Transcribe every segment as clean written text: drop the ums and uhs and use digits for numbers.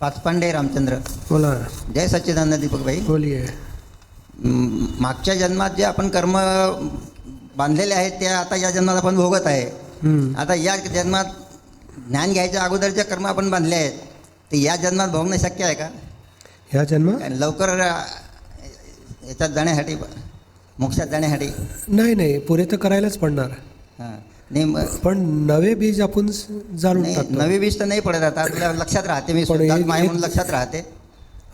पाचपांडे रामचंद्र. बोला. जय सच्चिदानंद दीपक भाई. बोलिये. मागच्या जन्मात जे आपण कर्म बांधलेले आहेत ते आता या जन्मात आपण भोगत आहे. आता या जन्मात ज्ञान घ्यायच्या अगोदरचे कर्म आपण बांधले आहेत ते या जन्मात भोगणं शक्य आहे का? ह्या जन्म लवकर याच्यात जाण्यासाठी, मोक्षात जाण्यासाठी? नाही, पुरे तर करायलाच पडणार. हां, नाही पण नवे बीज आपण जाळून टाकतो. नवे बीज तर नाही पडत. आता आपल्या लक्षात राहते, मी माय म्हणून लक्षात राहते.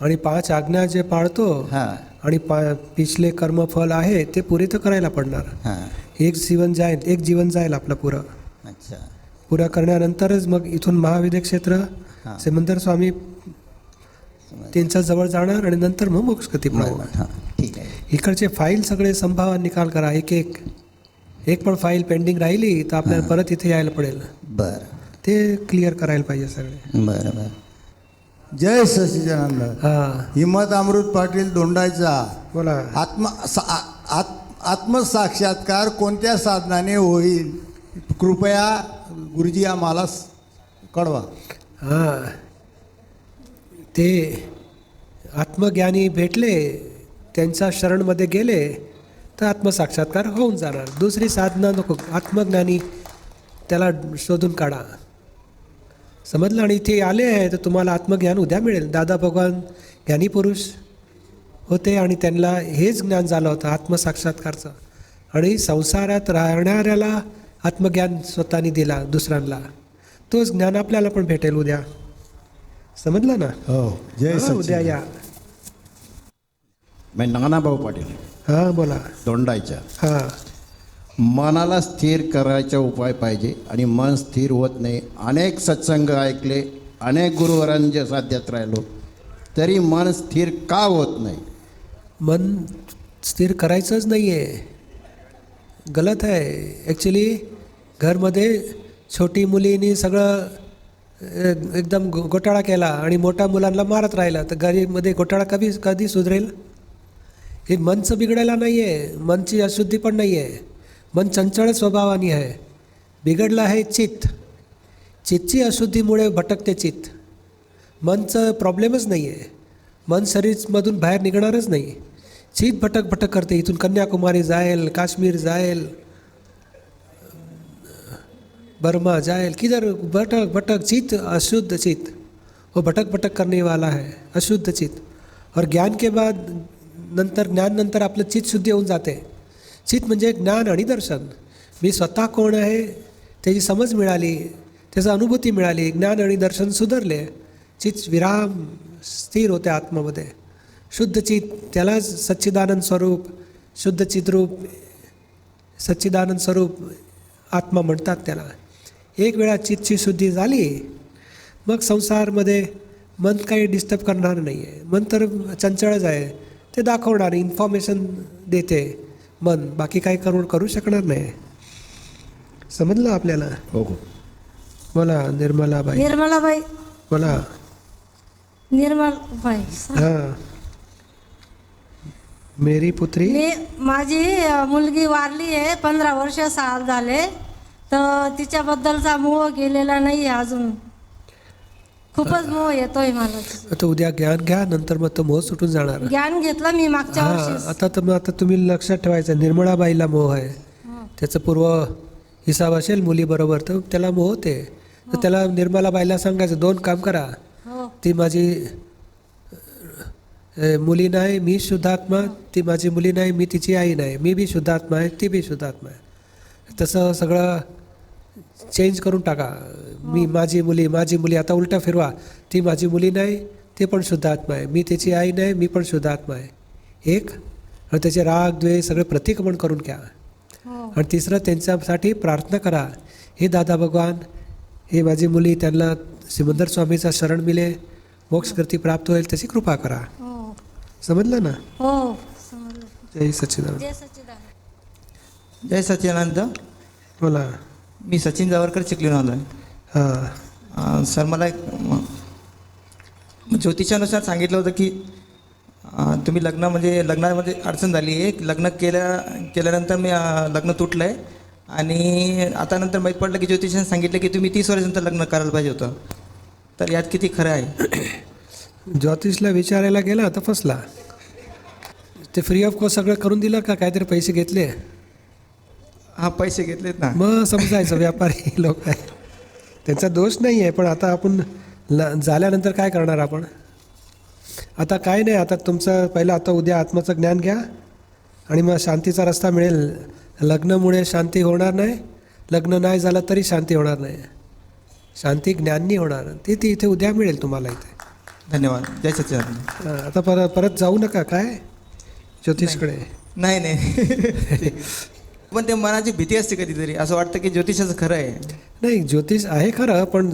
आणि 5 आज्ञा जे पाळतो आणि पिछले कर्मफल आहे ते पुरे तर करायला पडणार. हां, एक जीवन जाईल आपलं पुरं. अच्छा. पुरा करण्यानंतरच मग इथून महाविद्य क्षेत्र सिमंदर स्वामी त्यांच्या जवळ जाणार आणि नंतर मग मोक्षगती मिळणार. ठीक आहे. इकडचे फाईल सगळे संभावा निकाल करा. एक पण फाईल पेंडिंग राहिली तर आपल्याला परत इथे यायला पडेल. बरं, ते क्लिअर करायला पाहिजे सगळे. बरं बरं. जय सच्चिदानंद. हिम्मत अमृत पाटील दोंडायचा. बोला. आत्मसाक्षात्कार कोणत्या साधनाने होईल, कृपया गुरुजी आम्हाला कळवा. ते आत्मज्ञानी भेटले, त्यांच्या शरणमध्ये गेले तर आत्मसाक्षात्कार होऊन जाणार. दुसरी साधना नको. आत्मज्ञानी त्याला शोधून काढा. समजलं. आणि इथे आले आहे तर तुम्हाला आत्मज्ञान उद्या मिळेल. दादा भगवान ज्ञानी पुरुष होते आणि त्यांना हेच ज्ञान झालं होतं आत्मसाक्षात्कारचं. आणि संसारात राहणाऱ्याला आत्मज्ञान स्वतःनी दिला दुसऱ्यांना. तोच ज्ञान आपल्याला पण भेटेल उद्या. समजलं ना? हो. जय उद्या या. मी नानाभाऊ पाटील. हां, बोला. दोंडायच्या. हां, मनाला स्थिर करायचा उपाय पाहिजे आणि मन स्थिर होत नाही. अनेक सत्संग ऐकले, अनेक गुरुवरांच्या साध्यात राहिलो तरी मन स्थिर का होत नाही? मन स्थिर करायचंच नाही आहे. गलत आहे ॲक्च्युली. घरमध्ये छोटी मुलींनी सगळं एकदम घोटाळा केला आणि मोठ्या मुलांना मारत राहिला तर घरीमध्ये घोटाळा कधी सुधरेल? हे मनचं बिघडायला नाही आहे. मनची अशुद्धी पण नाही आहे. मन चंचळ स्वभावाने आहे. बिघडलं आहे चित्त. चित्तची अशुद्धीमुळे भटकते चित्त. मनचं प्रॉब्लेमच नाही आहे. मन शरीरमधून बाहेर निघणारच नाही. चित्त भटक करते. इथून कन्याकुमारी जाईल, काश्मीर जाईल, बर्मा जाएल, किधर भटक चित्त, अशुद्ध चित्त वो भटक करने वाला है, अशुद्ध चित्त. और ज्ञान के बाद ज्ञान नंतर आपलं चित्त शुद्धी होऊन जाते. चित्त म्हणजे ज्ञान आणि दर्शन. मी स्वतः कोण आहे त्याची समज मिळाली, त्याची अनुभूती मिळाली, ज्ञान आणि दर्शन सुधारले, चित्त विराम स्थिर होते आत्मामध्ये. शुद्ध चित्त त्यालाच सच्चिदानंद स्वरूप, शुद्ध चिद्रूप, सच्चिदानंद स्वरूप आत्मा म्हणतात त्याला. एक वेळा चित्तची शुद्धी झाली मग संसारमध्ये मन काही डिस्टर्ब करणार नाही आहे. मन तर चंचळच आहे. ते दाखवणार, इन्फॉर्मेशन देते मन, बाकी काही करू शकणार नाही. समजलं आपल्याला? हो हो. बोला. निर्मलाबाई. बोला. निर्मलाबाई. हां. मेरी पुत्री. माझी मुलगी वारली आहे. 15 वर्ष झाले. तर तिच्याबद्दलचा मोह गेलेला नाही अजून. खूपच मोह येतोय मला. आता उद्या ज्ञान घ्या, नंतर मग तो मोह सुटून जाणार. ज्ञान घेतलं मी मागच्या वर्षी. आता तुम्ही लक्षात ठेवायचं, निर्मळाबाईला मोह आहे. त्याचं पूर्व हिसाब असेल मुलीबरोबर तर त्याला मोह होते. तर त्याला निर्मलाबाईला सांगायचं 2 काम करा. ती माझी मुली नाही, मी शुद्धात्मा. ती माझी मुली नाही, मी तिची आई नाही. मी बी शुद्धात्मा आहे, ती बी शुद्धात्मा आहे. तसं सगळं चेंज करून टाका. माझी मुली आता उलटा फिरवा. ती माझी मुली नाही, ते पण शुद्धात्मा आहे. मी त्याची आई नाही, मी पण शुद्धात्मा आहे. एक. आणि त्याचे राग द्वेष सगळे प्रतिक्रमण करून घ्या. आणि तिसरं, त्यांच्यासाठी प्रार्थना करा. हे दादा भगवान, हे माझी मुली, त्यांना सिमंदर स्वामीचा शरण मिळे, मोक्षगती प्राप्त होईल, त्याची कृपा करा. समजलं ना? हो. जय सच्चिदानंद. जय सच्चिदानंद. बोला. मी सचिन जावरकर चिखलीहून आलो आहे. हां. सर, मला एक ज्योतिषानुसार सांगितलं होतं की तुम्ही लग्नामध्ये अडचण झाली आहे. लग्न केल्यानंतर मी लग्न तुटलं आहे आणि आता नंतर माहीत पडलं की ज्योतिषाने सांगितलं की तुम्ही 30 वर्षानंतर लग्न करायला पाहिजे होतं. तर यात किती खरं आहे? ज्योतिषला विचारायला गेला तर फसला. ते फ्री ऑफ कॉस्ट सगळं करून दिलं का काहीतरी पैसे घेतले? हा, पैसे घेतलेत ना. मग समजायचं व्यापारी लोक आहे, त्यांचा दोष नाही आहे. पण आता आपण झाल्यानंतर काय करणार आपण? आता काय नाही, आता तुमचं पहिलं आता उद्या आत्माचं ज्ञान घ्या आणि मग शांतीचा रस्ता मिळेल. लग्नामुळे शांती होणार नाही, लग्न नाही झालं तरी शांती होणार नाही. शांती ज्ञाननी होणार, ती इथे उद्या मिळेल तुम्हाला इथे. धन्यवाद. जय सच्चिदानंद. आता परत जाऊ नका काय ज्योतिषकडे. नाही नाही पण ते मनाची भीती असते कधीतरी, असं वाटतं की ज्योतिषाचं खरं आहे. नाही, ज्योतिष आहे खरं, पण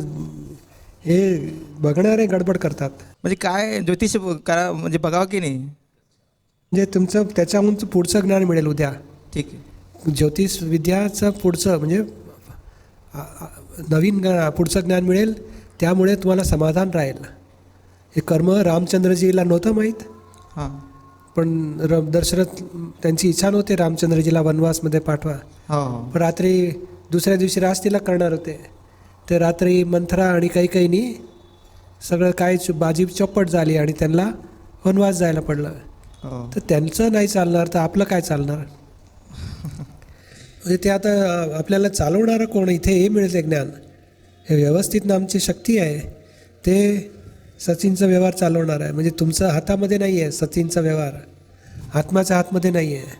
हे बघणारे गडबड करतात. म्हणजे काय ज्योतिष करा म्हणजे बघावं की नाही? म्हणजे तुमचं त्याच्याहून पुढचं ज्ञान मिळेल उद्या. ठीक आहे. ज्योतिष विद्याचं पुढचं म्हणजे नवीन पुढचं ज्ञान मिळेल, त्यामुळे तुम्हाला समाधान राहील. हे कर्म रामचंद्रजीला नव्हतं माहीत, हां. पण दशरथ त्यांची इच्छा नव्हती रामचंद्रजीला वनवासमध्ये पाठवा. हो. पण रात्री दुसऱ्या दिवशी रासलीला करणार होते, ते रात्री मंथरा आणि कैकेयीनी सगळं काय बाजी चौपट झाली आणि त्यांना वनवास जायला पडलं. हो. तर त्यांचं नाही चालणार तर आपलं काय चालणार? म्हणजे ते आता आपल्याला चालवणारं कोण? इथे हे मिळते ज्ञान, हे व्यवस्थित नामची शक्ती आहे, ते सचिनचा व्यवहार चालवणार आहे. म्हणजे तुमचं हातामध्ये नाही आहे सचिनचा व्यवहार, आत्माच्या हातमध्ये नाही आहे.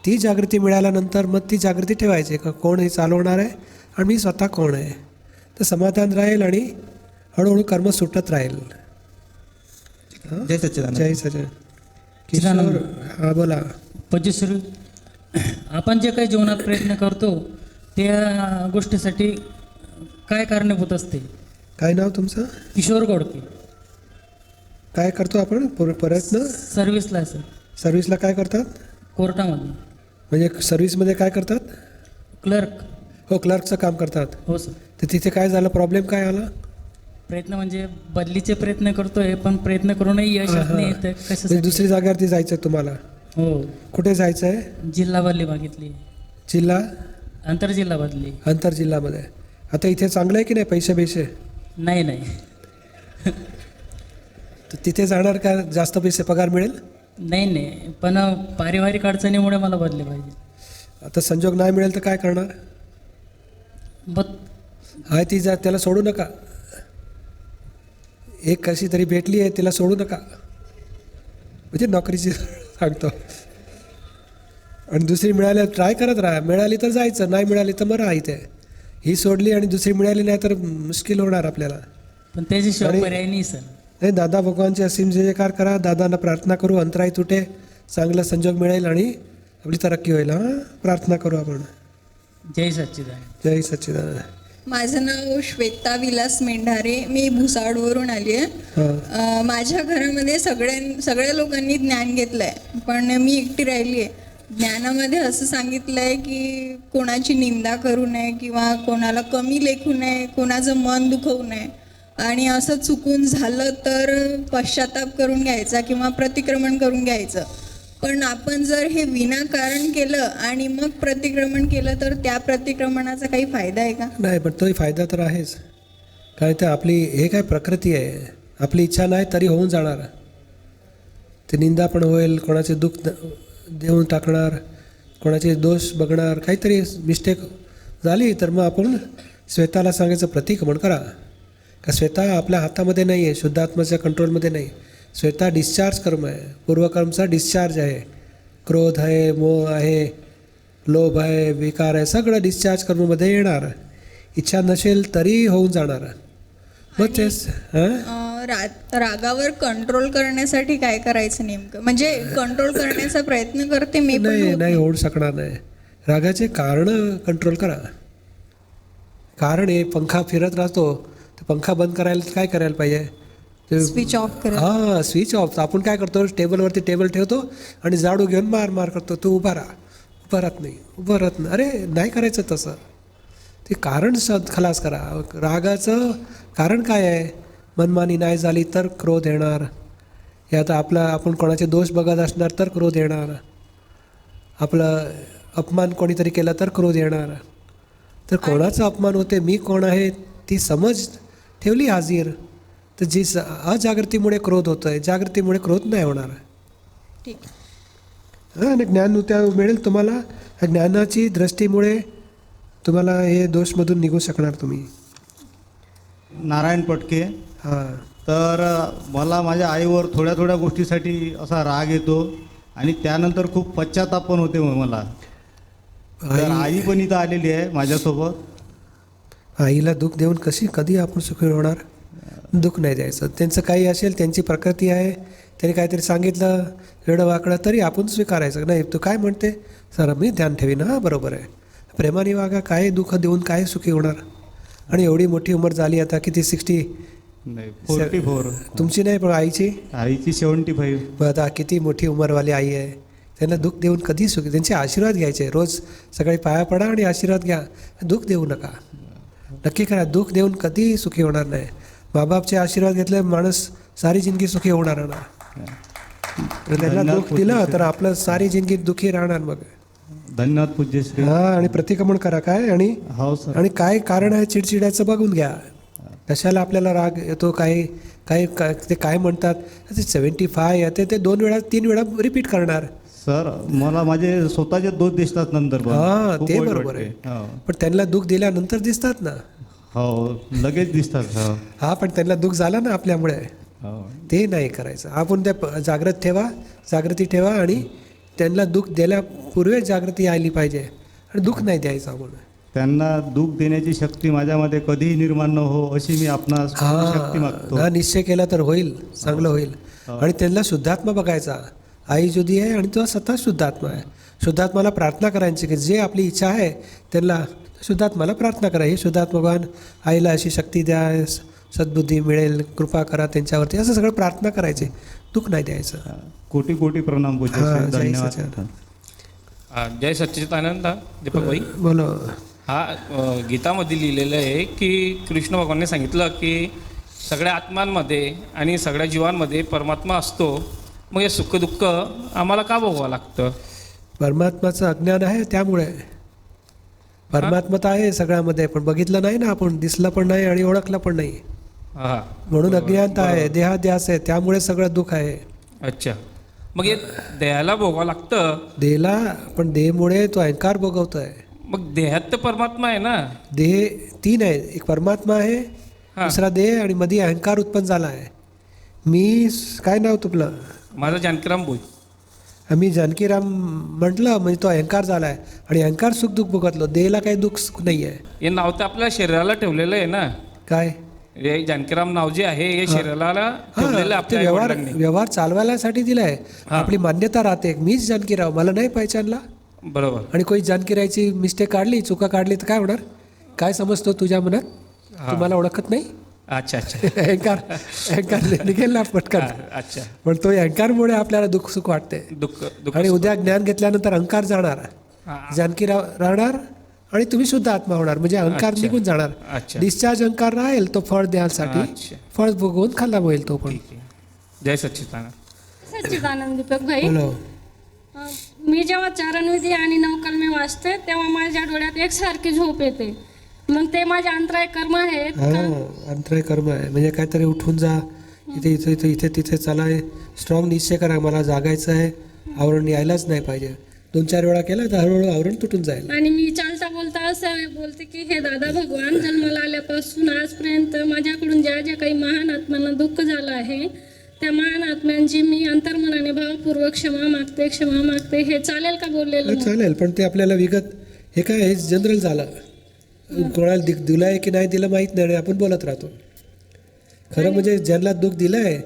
ती जागृती मिळाल्यानंतर मग ती जागृती ठेवायची का कोण हे चालवणार आहे आणि मी स्वतः कोण आहे, तर समाधान राहील आणि हळूहळू कर्म सुटत राहील. जय सच्चिदानंद. जय सचिन. किशोर, हां बोला. पजेश्वर, आपण जे काही जीवनात प्रयत्न करतो त्या गोष्टीसाठी काय कारणीभूत असते? काय नाव तुमचं? किशोर गोडके. काय करतो आपण प्रयत्न? सर्व्हिसला आहे सर. सर्व्हिसला काय करतात? कोर्टामध्ये म्हणजे सर्व्हिसमध्ये काय करतात? क्लर्क. हो, क्लर्कचं काम करतात. हो सर. तर तिथे काय झालं, प्रॉब्लेम काय आला? प्रयत्न म्हणजे बदलीचे प्रयत्न करतोय, पण प्रयत्न करूनही यश येत नाही. तर म्हणजे कशासाठी? दुसरी जागेवरती जायचं आहे तुम्हाला? हो. कुठे जायचं आहे? जिल्हा बदली मागितली, जिल्हा आंतरजिल्हा बदली. आंतरजिल्हामध्ये. आता इथे चांगलं आहे की नाही, पैसे पैसे? नाही नाही तर तिथे जाणार का जास्त पैसे पगार मिळेल? नाही नाही, पण पारिवारिक अडचणीमुळे मला बदले पाहिजे. आता संजोग नाही मिळेल तर काय करणार? बट आहे ती त्याला सोडू नका. एक कशी तरी भेटली आहे तिला सोडू नका, म्हणजे नोकरीची सांगतो. आणि दुसरी मिळाली ट्राय करत राहा, मिळाली तर जायचं, नाही मिळाली तर मग राहा इथे. ही सोडली आणि दुसरी मिळाली नाही तर मुश्किल होणार आपल्याला. पण त्याच्याशिवाय पर्याय नाही सर. नाही, दादा भगवानचे असीम जयकार करा, दादांना प्रार्थना करू, अंतराई तुटे, चांगला संजोग मिळेल आणि आपली तरक्की होईल. हां, प्रार्थना करू आपण. जय सच्चिदानंद. जय सच्चिदानंद. माझं नाव श्वेता विलास मेंढारे, मी भुसावळवरून आली आहे. हां, माझ्या घरामध्ये सगळ्या लोकांनी ज्ञान घेतलं आहे, पण मी एकटी राहिली आहे. ज्ञानामध्ये असं सांगितलं आहे की कोणाची निंदा करू नये किंवा कोणाला कमी लेखू नये, कोणाचं मन दुखवू नये, आणि असं चुकून झालं तर पश्चाताप करून घ्यायचा किंवा प्रतिक्रमण करून घ्यायचं. पण आपण जर हे विनाकारण केलं आणि मग प्रतिक्रमण केलं तर त्या प्रतिक्रमणाचा काही फायदा आहे का? नाही, पण तोही फायदा तर आहेच. काय तर आपली हे काय प्रकृती आहे, आपली इच्छा नाही तरी होऊन जाणार. ते निंदा पण होईल, कोणाचे दुःख देऊन टाकणार, कोणाचे दोष बघणार, काहीतरी मिस्टेक झाली तर मग आपण श्वेताला सांगायचं प्रतिक्रमण करा. का श्वेता आपल्या हातामध्ये नाही आहे, शुद्धात्म्याच्या कंट्रोलमध्ये नाही. श्वेता डिस्चार्ज कर्म आहे, पूर्वकर्मचा डिस्चार्ज आहे. क्रोध आहे, मोह आहे, लोभ आहे, विकार आहे, सगळं डिस्चार्ज कर्ममध्ये येणार. इच्छा नसेल तरी होऊन जाणार. मग तेच रागावर कंट्रोल करण्यासाठी काय करायचं नेमकं? म्हणजे कंट्रोल करण्याचा प्रयत्न करते मी, पण नाही होऊ शकणार नाही. रागाचे कारण कंट्रोल करा. कारण आहे पंखा फिरत राहतो, तर पंखा बंद करायला काय करायला पाहिजे? स्विच ऑफ करा. हां, स्विच ऑफ. आपण काय करतो, टेबलवरती टेबल ठेवतो आणि झाडू घेऊन मार करतो. तू उभा राहत नाही. अरे नाही करायचं तसं. ते कारण खलास करा. रागाचं कारण काय आहे? मनमानी नाही झाली तर क्रोध येणार, या आता आपण कोणाचे दोष बघत असणार तर क्रोध येणार, आपलं अपमान कोणीतरी केला तर क्रोध येणार. तर कोणाचा अपमान होते, मी कोण आहे ती समज ठेवली हाजीर, तर जी अजागृतीमुळे क्रोध होतो आहे, जागृतीमुळे क्रोध नाही होणार. ठीक. हां, आणि ज्ञान त्या मिळेल तुम्हाला. ह्या ज्ञानाची दृष्टीमुळे तुम्हाला हे दोषमधून निघू शकणार तुम्ही. नारायण पटके. हां, तर मला माझ्या आईवर थोड्या थोड्या गोष्टीसाठी असा राग येतो आणि त्यानंतर खूप पश्चाताप पण होते मला. तर आई पण इथं आलेली आहे माझ्यासोबत. आईला दुःख देऊन कधी आपण सुखी होणार? दुःख नाही द्यायचं. त्यांचं काही असेल, त्यांची प्रकृती आहे, त्यांनी काहीतरी सांगितलं वेडं वाकडं तरी आपण स्वीकारायचं नाही. तू काय म्हणते सर, मी ध्यान ठेवीन. हां, बरोबर आहे. प्रेमाने वागा. काय दुःख देऊन काय सुखी होणार? आणि एवढी मोठी उंमर झाली आता, किती 60? नाही, 44. तुमची नाही पण आईची. आईची 75. आता किती मोठी उंमरवाली आई आहे. त्यांना दुःख देऊन कधी सुखी? त्यांचे आशीर्वाद घ्यायचे. रोज सकाळी पाया पडा आणि आशीर्वाद घ्या. दुःख देऊ नका. नक्की करा. दुःख देऊन कधी सुखी होणार नाही. माबापचे आशीर्वाद घेतले माणूस सारी जिंदगी सुखी होणार ना. त्यांना दुःख दिलं तर आपलं सारी जिंदगी दुःखी राहणार. मग धन्यवाद पूज्यश्री. हां, आणि प्रतिक्रमण करा काय. आणि हो सर. आणि काय कारण आहे चिडचिड्याचं बघून घ्या. कशाला आपल्याला राग येतो? ते काय म्हणतात ते 75 येते, ते 2 वेळा 3 वेळा रिपीट करणार. सर, मला माझे स्वतःचे दोष दिसतात नंतर पण. हां, खूप ते वाईट बरोबर वाटते. आहे. हो. पण त्यांना दुःख दिल्यानंतर दिसतात ना. हो, लगेच दिसतात. हो. हा, पण त्यांना दुःख झाला ना आपल्यामुळे. हो. ते नाही करायचं. आपण त्या जागृती ठेवा आणि त्यांना दुःख द्यायला जागृती आली पाहिजे आणि दुःख नाही द्यायचं आपण. त्यांना दुःख देण्याची शक्ती माझ्यामध्ये कधीही निर्माण न हो अशी मी आपणास शक्ती मागतो. हा, निश्चय केला तर होईल, चांगलं होईल. आणि त्यांना शुद्धात्मा बघायचा. आई जुदी आहे आणि तो स्वतः शुद्धात्मा आहे. शुद्धात्माला प्रार्थना करायची की जे आपली इच्छा आहे त्यांना शुद्धात्माला प्रार्थना करा. हे शुद्धात्मा भगवान आईला अशी शक्ती द्या, सद्बुद्धी मिळेल, कृपा करा त्यांच्यावरती, असं सगळं प्रार्थना करायची. दुःख नाही द्यायचं. कोटी कोटी प्रणाम पूज्य. हां, जय धन्यवाद. सच्चिदानंद. जय सच्चिदानंद. दीपक भाई, बोलो. गीतामध्ये लिहिलेलं आहे की कृष्ण भगवानने सांगितलं की सगळ्या आत्मांमध्ये आणि सगळ्या जीवांमध्ये परमात्मा असतो. मग हे सुखदुःख आम्हाला का भोगावं लागतं? परमात्माचं अज्ञान आहे त्यामुळे. परमात्मा तर आहे सगळ्यामध्ये, पण बघितलं नाही ना आपण, दिसलं पण नाही आणि ओळखलं पण नाही. हां, म्हणून अज्ञानता आहे, देहाध्यास आहे, त्यामुळे सगळं दुःख आहे. अच्छा. मग हे देहाला भोगावं लागतं. देहाला, पण देहमुळे तो अहंकार भोगवतोय. मग देहात तर परमात्मा आहे ना. देह 3 आहे. एक परमात्मा आहे, दुसरा देह, आणि मध्ये अहंकार उत्पन्न झाला आहे. मी काय नाव तुपलं? माझा जानकीराम भोई. आम्ही जानकीराम म्हटलं म्हणजे तो अहंकार झाला आहे आणि अहंकार सुख दुःख भोगतलो. देहाला काही दुःख सुख नाही आहे. हे नाव तर आपल्या शरीराला ठेवलेलं आहे ना. काय हे जानकीराम नाव जे आहे हे शरीराला ठेवलेलं आहे ते आपल्या व्यवहार आईवडिलांनी. व्यवहार चालवायसाठी दिला आहे. आपली मान्यता राहते. मीच जानकीराव, मला नाही पहिचानला. बरोबर. आणि कोणी जानकीरायची मिस्टेक काढली, चुका काढली तर काय होणार? काय समजतो तुझ्या मनात? तुम्हाला ओळखत नाही. अच्छा अच्छा. अहंकार निघेल ना पटकन. अच्छा. पण तो अहंकारमुळे आपल्याला दुःख सुख वाटते. दुःख आणि उद्या ज्ञान घेतल्यानंतर अहंकार जाणार, जानकीराव राहणार आणि तुम्ही शुद्ध आत्मा होणार. म्हणजे अहंकार निघून जाणार. अच्छा. डिस्चार्ज अहंकार राहील तो फळ द्यायसाठी. अच्छा. फळ भोगवून खाल्ला होईल तो पण. जय सच्चिदानंद. सच्चिदानंद दीपक भाई, बोलो. मी जेव्हा चरणविधी आणि नवकलमे वाचते तेव्हा माझ्या डोळ्यात एकसारखी झोप येते. मग ते माझे अंतराय कर्म आहेत का? अंतराय कर्म आहे. म्हणजे काहीतरी उठून जा, इथे तिथे चला. स्ट्रॉंग निश्चय करा, मला जागायचं आहे, आवरण यायलाच नाही पाहिजे. 2-4 वेळा केला तर हळूहळू आवरण तुटून जाईल. आणि मी चालता बोलता असं बोलते की हे दादा भगवान, जन्माला आल्यापासून आजपर्यंत माझ्याकडून ज्या ज्या काही महान आत्म्यांना दुःख झालं आहे त्या महान आत्म्यांची मी अंतर्मनाने भावपूर्वक क्षमा मागते. हे चालेल का बोललेलं? चालेल, पण ते आपल्याला विगत हे काय, हे जनरल झालं. कोणाला दिलं आहे की नाही दिलं माहीत नाही, आपण बोलत राहतो. खरं म्हणजे ज्यांना दुःख दिलं आहे,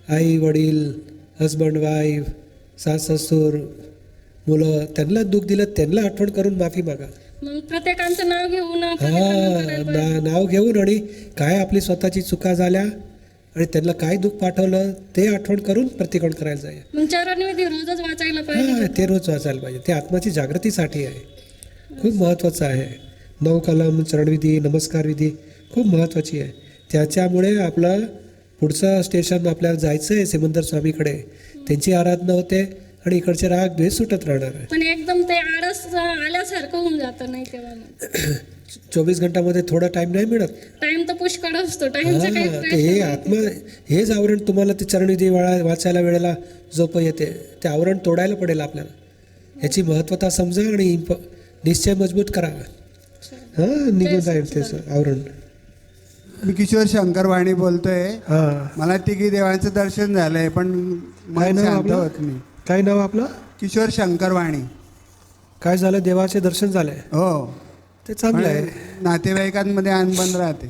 आई वडील, हजबंड वाईफ, सास ससूर, मुलं, त्यांना दुःख दिलं, त्यांना आठवण करून माफी मागा. मग प्रत्येकाचं नाव घेऊन नाव घेऊन आणि काय आपली स्वतःची चुका झाल्या आणि त्यांना काय दुःख पाठवलं ते आठवण करून प्रतिक्रमण करायला जाईल. मग चरणविधी रोजच वाचायला पाहिजे. ते रोज वाचायला पाहिजे. ते आत्माची जागृतीसाठी आहे, खूप महत्त्वाचं आहे. 9 कलम, चरणविधी, नमस्कार विधी खूप महत्त्वाची आहे. त्याच्यामुळे आपलं पुढचं स्टेशन आपल्याला जायचं आहे सिमंदर स्वामीकडे. त्यांची आराधना होते आणि इकडचे राग द्वेष सुटत राहणार आहे. पण एकदम ते आळस आल्यासारखं होऊन जातं नाही तेव्हा. 24 घंटामध्ये थोडा टाइम नाही मिळत. टाइम तर पुष्कळ असतो, टाइमचा काही हां, ते प्रश्न हे नाही. आत्मा हेच आवरण तुम्हाला ते चरणविधी वाचायला वेळेला झोप येते, ते आवरण तोडायला पडेल आपल्याला. ह्याची महत्त्वता समजा आणि निश्चय मजबूत करा. हां, निघून जाईल ते आवरण. मी किशोर शंकरवाणी बोलतोय. हां, मला तिघी देवांचं दर्शन झालंय पण काय मन नाव शांत आपलं? होत नाही. काय नाव आपलं? किशोर शंकरवाणी. काय झालं? देवाचे दर्शन झाले, हो, ते चांगलं आहे. पण नातेवाईकांमध्ये अनबन राहते.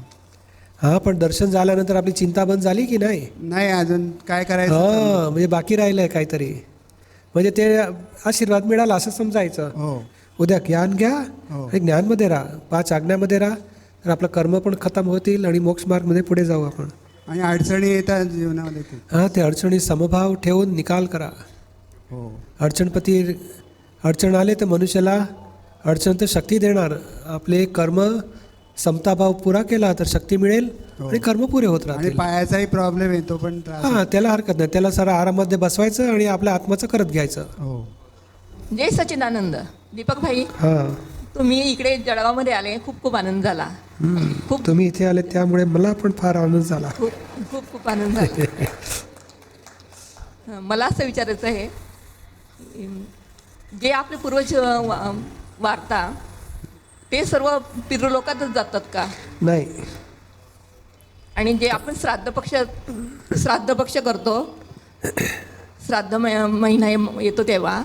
हां, पण दर्शन झाल्यानंतर आपली चिंता बंद झाली की नाही? नाही, अजून काय करायचं हां, म्हणजे बाकी राहिलं आहे काहीतरी. म्हणजे ते आशीर्वाद मिळाला असं समजायचं. हो, उद्या ज्ञान घ्या हो. आणि ज्ञानमध्ये राहा, 5 आज्ञामध्ये राहा, तर आपलं कर्म पण खतम होतील आणि मोक्ष मार्गमध्ये पुढे जाऊ आपण. आणि अडचणी येतात जीवनामध्ये खूप. हां, ते अडचणी समभाव ठेवून निकाल करा. हो, अडचण आले तर मनुष्याला अडचण तर शक्ती देणार. आपले कर्म समताभाव पुरा केला तर शक्ती मिळेल आणि कर्म पुरे होत आणि राहतील. पायाचाही प्रॉब्लेम येतो पण त्रास. हां, त्याला हरकत नाही, त्याला सारा आरामामध्ये बसवायचं आणि आपल्या आत्माचं करत घ्यायचं. हो, जय सच्चिदानंद. दीपक भाई, हां, तुम्ही इकडे जळगावमध्ये आले, खूप खूप आनंद झाला. खूप तुम्ही इथे आले त्यामुळे मला पण फार आनंद झाला. खूप खूप खूप आनंद झाला. मला असं विचारायचं आहे, जे आपले पूर्वज वारता ते सर्व पितृलोकातच जातात का? नाही, आणि जे आपण श्राद्ध पक्ष करतो, श्राद्ध महिना येतो तेव्हा,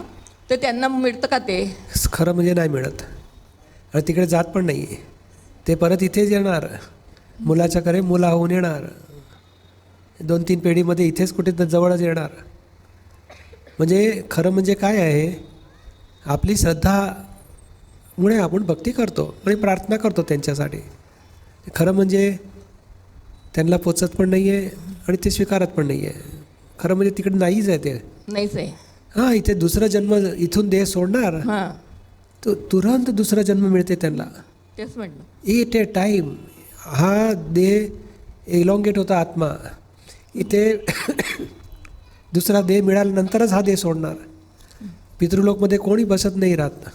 तर त्यांना मिळतं का ते? खरं म्हणजे नाही मिळत आणि तिकडे जात पण नाही. ते परत इथेच येणार, मुलाच्या घरी मुला होऊन येणार, 2-3 पिढीमध्ये इथेच कुठे तर जवळच येणार. म्हणजे खरं म्हणजे काय आहे, आपली श्रद्धामुळे आपण भक्ती करतो आणि प्रार्थना करतो त्यांच्यासाठी. खरं म्हणजे त्यांना पोचत पण नाही आहे आणि ते स्वीकारत पण नाही आहे. खरं म्हणजे तिकडे नाहीच आहे ते. नाहीच आहे. हां, इथे दुसरा जन्म, इथून देह सोडणार हां, तो तुरंत दुसरा जन्म मिळते त्यांना. तेच म्हटलं. At a time. हा देह इलॉंगेट होता आत्मा, इथे दुसरा देह मिळाल्यानंतरच हा देह सोडणार. पितृलोकमध्ये कोणी बसत नाही राहत.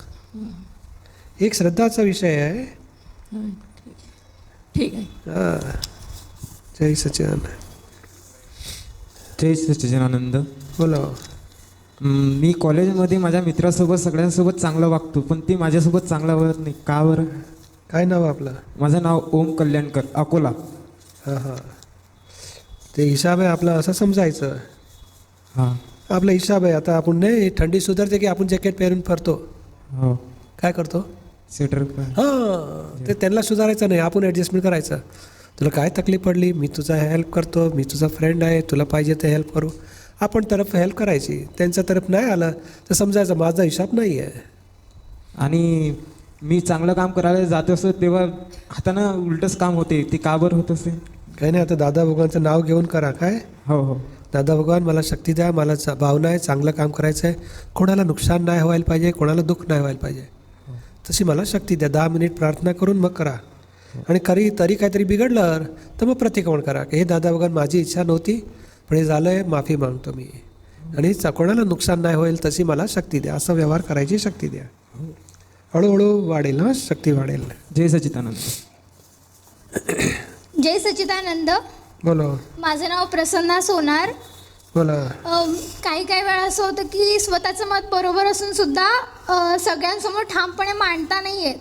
एक श्रद्धाचा विषय आहे. ठीक आहे. हां, जय सच्चिदानंद. जय सच्चिदानंद. बोला. मी कॉलेजमध्ये माझ्या मित्रासोबत सगळ्यांसोबत चांगलं वागतो, पण ती माझ्यासोबत चांगलं वागत नाही. का बरं? काय नाव आपलं? माझं नाव ओम कल्याणकर, अकोला. हां हां, ते हिसाब आहे आपला असं समजायचं. हां, आपला हिसाब आहे. आता आपण नाही, थंडी सुधारते की आपण जॅकेट पेरून फिरतो, हो. काय करतो? स्वेटर. हां, ते त्यांना सुधारायचं नाही, आपण ॲडजस्टमेंट करायचं. तुला काय तकलीफ पडली, मी तुझा हेल्प करतो, मी तुझा फ्रेंड आहे, तुला पाहिजे तर हेल्प करू. आपण तरफ हेल्प करायची. त्यांच्या तरफ नाही आलं तर समजायचं माझा हिसाब नाही आहे. आणि मी चांगलं काम करायला जात असतो तेव्हा हातानं उलटंच काम होते, ते का बरं होत असे? काही नाही, आता दादा भगवानचं नाव घेऊन करा. काय? हो हो. दादा भगवान मला शक्ती द्या, मला भावना आहे, चांगलं काम करायचं आहे, कोणाला नुकसान नाही व्हायला पाहिजे, कोणाला दुःख नाही व्हायला पाहिजे, तशी मला शक्ती द्या. 10 मिनिट प्रार्थना करून मग करा. आणि तरी काहीतरी बिघडलं तर मग प्रतिक्रमण करा की हे दादा भगवान माझी इच्छा नव्हती पण हे झालं आहे, माफी मागतो मी, आणि कोणाला नुकसान नाही होईल तशी मला शक्ती द्या, असं व्यवहार करायची शक्ती द्या. हळूहळू वाढेल ना, शक्ती वाढेल. जय सच्चिदानंद. जय सच्चिदानंद. बोलो. माझं नाव प्रसन्ना सोनार. बोला. काही वेळा असं होतं की स्वतःचं मत बरोबर असून सुद्धा सगळ्यांसमोर ठामपणे मांडता नाही येत.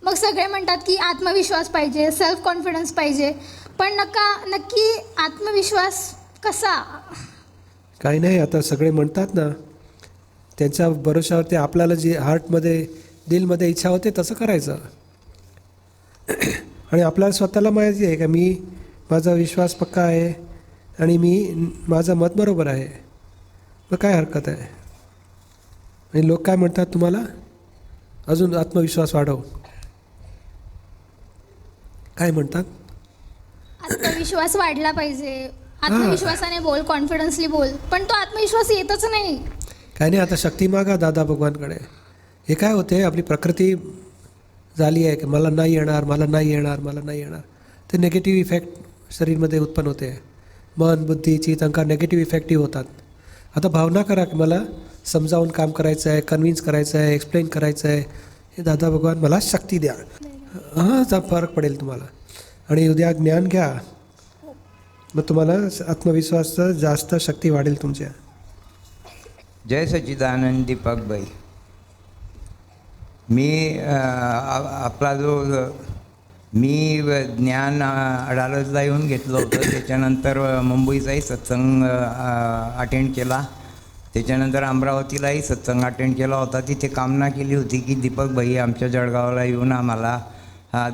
मग सगळे म्हणतात की आत्मविश्वास पाहिजे, सेल्फ कॉन्फिडन्स पाहिजे, पण नक्की आत्मविश्वास कसा? काही नाही, आता सगळे म्हणतात ना, त्यांच्या भरोशावरती आपल्याला जी हार्टमध्ये दिलमध्ये इच्छा होते तसं करायचं. आणि आपल्याला स्वतःला माहिती आहे का मी, माझा विश्वास पक्का आहे आणि माझं मत बरोबर आहे, मग काय हरकत आहे? आणि लोक काय म्हणतात तुम्हाला, अजून आत्मविश्वास वाढव, काय म्हणतात? आत्मविश्वास वाढला पाहिजे, आत्मविश्वासाने बोल, कॉन्फिडन्सली बोल, पण तो आत्मविश्वास येतच नाही. काय नाही, आता शक्ती मागा दादा भगवानकडे. हे काय होते, आपली प्रकृती झाली आहे की मला नाही येणार, मला नाही येणार, मला नाही येणार, ते निगेटिव्ह इफेक्ट शरीरमध्ये उत्पन्न होते. मन, बुद्धी, चित्त, अहंकार निगेटिव्ह इफेक्टिव्ह होतात. आता भावना करा की मला समजावून काम करायचं आहे, कन्व्हिन्स करायचं आहे, एक्सप्लेन करायचं आहे, हे दादा भगवान मला शक्ती द्या. हां चा फरक पडेल तुम्हाला. आणि उद्या ज्ञान घ्या, मग तुम्हाला आत्मविश्वासाचं जास्त शक्ती वाढेल तुमच्या. जय सच्चिदानंद दीपकभाई. मी आपला जो मी ज्ञान अडालजला येऊन घेतलं होतं, त्याच्यानंतर मुंबईचाही सत्संग अटेंड केला, त्याच्यानंतर अमरावतीलाही सत्संग अटेंड केला होता. तिथे कामना केली होती की दीपकभाई आमच्या जळगावला येऊन आम्हाला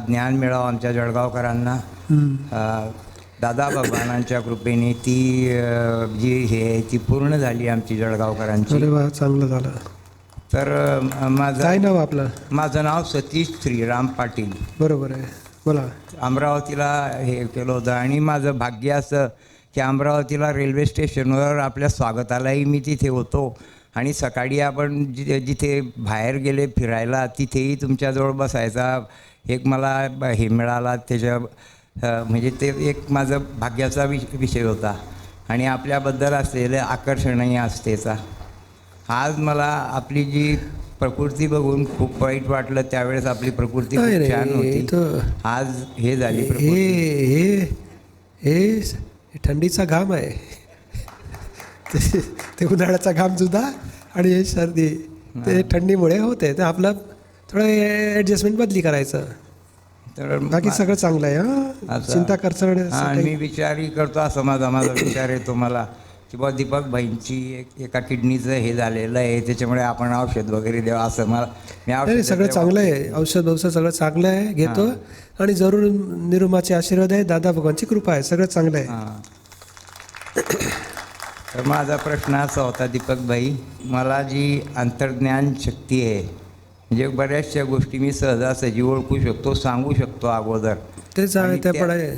ज्ञान मिळावं आमच्या जळगावकरांना. दादा भगवानांच्या कृपेने ती जी हे ती पूर्ण झाली आमची जळगावकरांची. अरे वा, चांगलं झालं. तर काय नाव आपलं? माझं नाव सतीश श्रीराम पाटील. बरोबर आहे, बोला. अमरावतीला हे केलं होतं आणि माझं भाग्य असं की अमरावतीला रेल्वे स्टेशनवर आपल्या स्वागतालाही मी तिथे होतो आणि सकाळी आपण जिथे बाहेर गेले फिरायला तिथेही तुमच्याजवळ बसायचा एक मला हे मिळाला. त्याच्या म्हणजे ते एक माझं भाग्याचा विषय होता आणि आपल्याबद्दल असलेलं आकर्षणही असतेचा. आज मला आपली जी प्रकृती बघून खूप वाईट वाटलं. त्यावेळेस आपली प्रकृती खूप छान होती, आज हे झाली. हे थंडीचा घाम आहे, ते उन्हाळ्याचा घाम सुद्धा आणि हे सर्दी ते थंडीमुळे होते. तर आपलं थोडं ॲडजस्टमेंट बदली करायचं, तर बाकी सगळं चांगलं आहे. हां, चिंता करचं. मी विचारही करतो असं माझा विचार येतो मला की बा दीपक भाईंची एका किडनीचं हे झालेलं आहे, त्याच्यामुळे आपण औषध वगैरे द्यावं असं मला. मी सगळं चांगलं आहे, औषध सगळं चांगलं आहे, घेतो. आणि जरूर निरुमाचे आशीर्वाद आहे, दादा भगवानची कृपा आहे, सगळं चांगलं आहे. तर माझा प्रश्न असा होता दीपकभाई, मला जी अंतर्ज्ञान शक्ती आहे म्हणजे बऱ्याचशा गोष्टी मी सहजासहजी ओळखू शकतो, सांगू शकतो अगोदर. तेच आहे, ते पण आहे,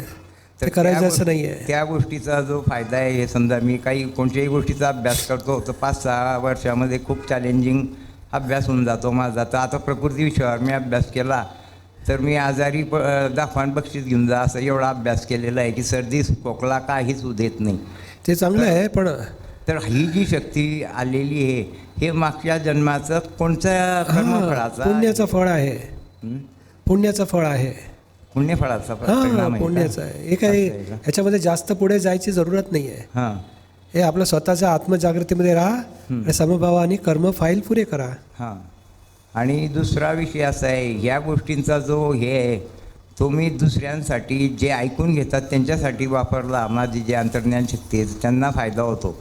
ते करायचं असं नाही आहे. त्या गोष्टीचा जो फायदा आहे हे समजा मी काही कोणत्याही गोष्टीचा अभ्यास करतो तर 5-6 वर्षामध्ये खूप चॅलेंजिंग अभ्यास होऊन जातो माझा. तर आता प्रकृती विषयावर मी अभ्यास केला तर मी आजारी दाखवान बक्षीस घेऊन जा असं एवढा अभ्यास केलेला आहे की सर्दी खोकला काहीच होऊ देत नाही. ते चांगलं आहे. पण तर ही जी शक्ती आलेली आहे हे मागच्या जन्माचं कोणत्या कर्मफळाचा? पुण्याचं फळ आहे, पुण्याचं फळ आहे, पुण्यफळाचा परिणाम आहे, पुण्याचं आहे. हे काही ह्याच्यामध्ये जास्त पुढे जायची जरूरत नाही आहे. हां, हे आपलं स्वतःच्या आत्मजागृतीमध्ये राहा आणि समभावाने कर्म फाईल पुरे करा. हां. आणि दुसरा विषय असा आहे, ह्या गोष्टींचा जो हे आहे तो मी दुसऱ्यांसाठी जे ऐकून घेतात त्यांच्यासाठी वापरला. माझी जे अंतर्ज्ञान शक्ती आहे त्यांना फायदा होतो,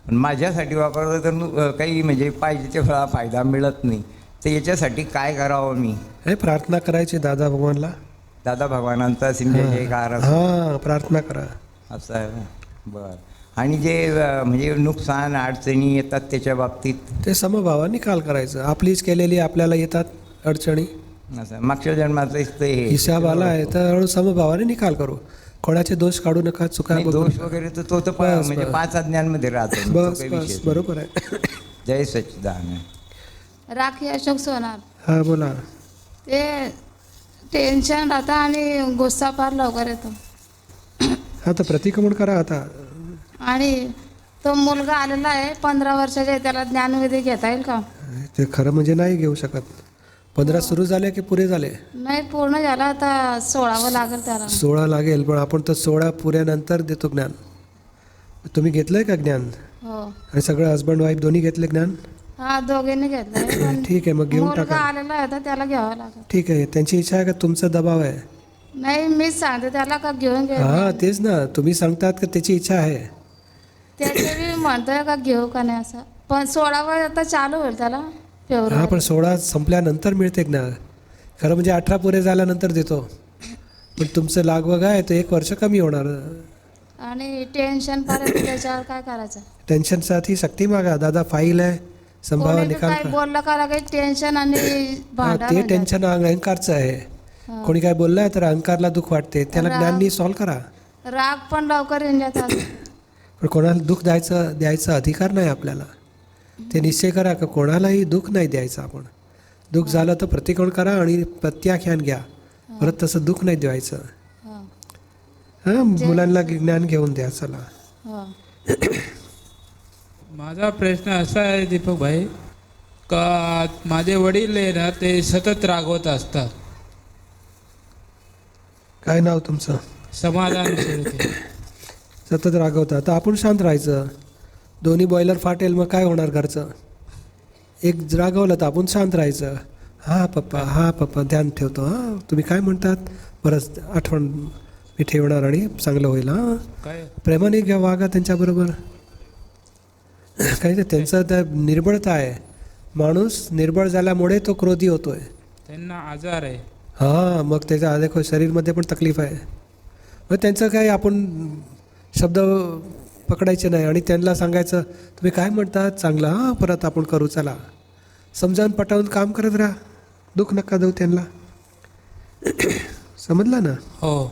पण माझ्यासाठी वापरलं तर काही म्हणजे पाहिजे तेवढा फायदा मिळत नाही. तर याच्यासाठी काय करावं मी? हे प्रार्थना करायची दादा भगवानला, दादा भगवानांचा जयकार. हां, प्रार्थना करा असं आहे. बरं. आणि जे म्हणजे नुकसान अडचणी येतात त्याच्या बाबतीत ते समभावाने निकाल करायचं. आपलीच केलेली आपल्याला येतात अडचणी, असं मागच्या जन्माचं हिसाब आला आहे तर हळू समभावाने निकाल करू. कोणाचे दोष काढू नका, चुका दोष वगैरे तर तो म्हणजे 5 अज्ञानमध्ये राहतो. बस बस, बरोबर आहे. जय सच्चिदानंद. राखी अशोक सोनार. हां, बोला. ते टेन्शन राहतं आणि गुस्सा फार लवकर येतो. आता प्रतिक्रमण करा आता. आणि तो मुलगा आलेला आहे 15 वर्षाचा, त्याला ज्ञानविधी घेता येईल का? ते खरं म्हणजे नाही घेऊ शकत. 15 सुरू झाले की पुरे झाले? नाही, पूर्ण झाला, आता 16वं लागेल त्याला. 16 लागेल, पण आपण तर 16 पुऱ्यानंतर देतो ज्ञान. तुम्ही घेतलंय का ज्ञान? हो. आणि सगळं हजबंड वाईफ दोन्ही घेतले ज्ञान? हा, दोघींनी घेतलंय. ठीक आहे, मग घेऊन मुलगा टाका. आलेला आहे तर त्याला घ्यावं लागेल. ठीक आहे, त्यांची इच्छा आहे का तुमचा दबाव आहे? नाही, मीच सांगते त्याला का घेऊन घे. हां, तेच ना, तुम्ही सांगतात का त्याची इच्छा आहे? त्याचे मी म्हणतोय का घेऊ का नाही असं. पण 16वं आता चालू होईल त्याला फेब्रुवारी. हां, पण 16 संपल्यानंतर मिळते ज्ञान. खरं म्हणजे 18 पुरे झाल्यानंतर देतो, पण तुमचं लागवग आहे तर 1 वर्ष कमी होणार. आणि टेन्शन पर्यंत त्याच्यावर काय करायचं? टेन्शनसाठी शक्ती मागा. दादा फाईल आहे, संभावा निकाल काय बोललं का काही टेन्शन आणि भांडण. ते टेन्शन अहंकारचं आहे. कोणी काय बोललं तर अहंकारला दुःख वाटते, त्याला ज्ञाननी सॉल्व करा. राग पण लवकर येऊन जातात. पण कोणाला दुःख द्यायचा अधिकार नाही आपल्याला. ते निश्चय करा का कोणालाही दुःख नाही द्यायचं. आपण दुःख झालं तर प्रतिक्रमण करा आणि प्रत्याख्यान घ्या, परत तसं दुःख नाही द्यायचं. हां, मुलांना ज्ञान घेऊन द्या. चला. माझा प्रश्न असा आहे दीपक भाई का माझे वडील आहे ना ते सतत रागवत असतात काय नाव तुमचं? समाधान शिर्के. सतत रागवता तर आपण शांत राहायचं. दोन्ही बॉयलर फाटेल मग काय होणार घरचं? एक रागवलं तर आपण शांत राहायचं. हां पप्पा ध्यान ठेवतो. हां तुम्ही काय म्हणतात बरंच आठवण मी ठेवणार आणि चांगलं होईल. हां काय प्रेमाने घ्या वागा त्यांच्याबरोबर. काही नाही त्यांचं त्या निर्बळता आहे. माणूस निर्बळ झाल्यामुळे तो क्रोधी होतोय. त्यांना आजार आहे. हां मग त्याच्या देखो शरीरमध्ये पण तकलीफ आहे. मग त्यांचं काय आपण शब्द पकडायचे नाही आणि त्यांना सांगायचं तुम्ही काय म्हणतात चांगलं. हां परत आपण करू चला. समजावून पटावून काम करत राहा. दुःख नका देऊ त्यांना. समजलं ना? हो.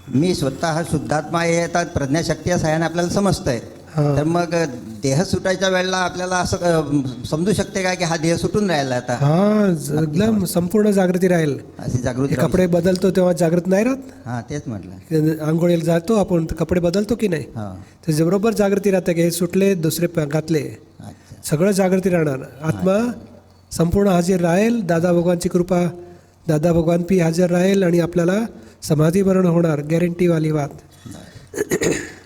मी स्वतः शुद्धात्मा आहे आता प्रज्ञाशक्ती या सहाय्याने आपल्याला समजतंय. तर मग देह सुटायच्या वेळेला आपल्याला असं समजू शकते का की हा देह सुटून राहिला आता? हां एकदम संपूर्ण जागृती राहील. अशी जागृती हे कपडे बदलतो तेव्हा जागृत नाही राहत. हां तेच म्हटलं. आंघोळीला जातो आपण तर कपडे बदलतो की नाही? हां त्याच्या बरोबर जागृती राहते की हे सुटले दुसरे घातले. सगळं जागृती राहणार. आत्मा संपूर्ण हाजीर राहील. दादा भगवानची कृपा, दादा भगवान पी हाजर राहील आणि आपल्याला समाधीभरण होणार. गॅरंटीवाली बात.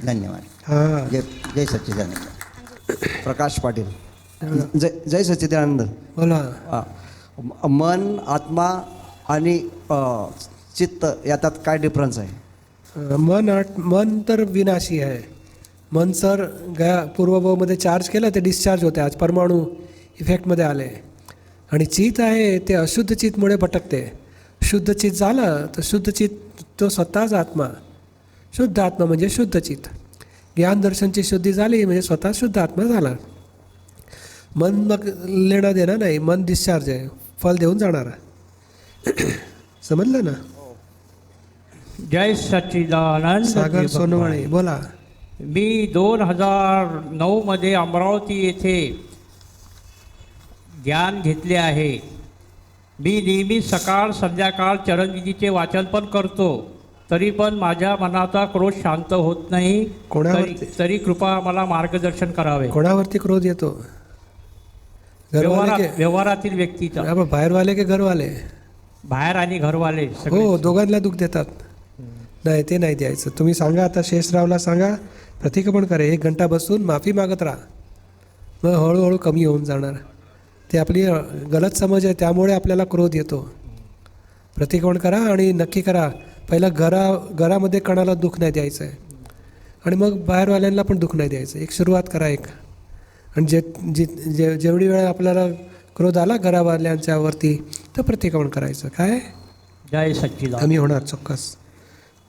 धन्यवाद. हां जय जय सच्चिदानंद. प्रकाश पाटील. जय सच्चिदानंद. बोला. मन, आत्मा आणि चित्त याच्यात काय डिफरन्स आहे? मन तर विनाशी आहे. मन सर पूर्वभावमध्ये चार्ज केलं ते डिस्चार्ज होते. आज परमाणू इफेक्टमध्ये आले. आणि चित्त आहे ते अशुद्ध चित्तमुळे भटकते. शुद्ध चित्त झालं तर शुद्ध चित्त तो स्वतःच आत्मा. शुद्ध आत्मा म्हणजे शुद्ध चित्त. ज्ञान दर्शनची शुद्धी झाली म्हणजे स्वतः शुद्ध आत्मा झाला. मन मग लेणं देणं नाही. मन डिस्चार्ज आहे. फल देऊन जाणार. समजलं ना? जय सच्चिदानंद. सागर सोनवणे बोला. मी 2009 मध्ये अमरावती येथे ज्ञान घेतले आहे. मी नेहमी सकाळ संध्याकाळ चरणविधीचे वाचन पण करतो. तरी पण माझ्या मनाचा क्रोध शांत होत नाही. तरी कृपा मला मार्गदर्शन करावे. कोणावरती क्रोध येतो? व्यवहारातील व्यक्तीचा. बाहेरवाले की घरवाले? बाहेर आणि घरवाले. हो दोघांना दुःख देतात. नाही ते नाही द्यायचं. तुम्ही सांगा आता शेषरावला सांगा प्रतिक्रमण करे. 1 घंटा बसून माफी मागत राहा. मग हळूहळू कमी होऊन जाणार. ते आपली गलत समज आहे त्यामुळे आपल्याला क्रोध येतो. प्रतिक्रमण करा आणि नक्की करा. पहिला घरामध्ये कोणाला दुःख नाही द्यायचं आहे आणि मग बाहेरवाल्यांना पण दुःख नाही द्यायचं. एक सुरुवात करा एक. आणि जेवढी वेळ आपल्याला क्रोध आला घरावाल्यांच्या वरती तर प्रतिक्रमण करायचं. काय जय सच्चिदानंद. कमी होणार चोक्कस.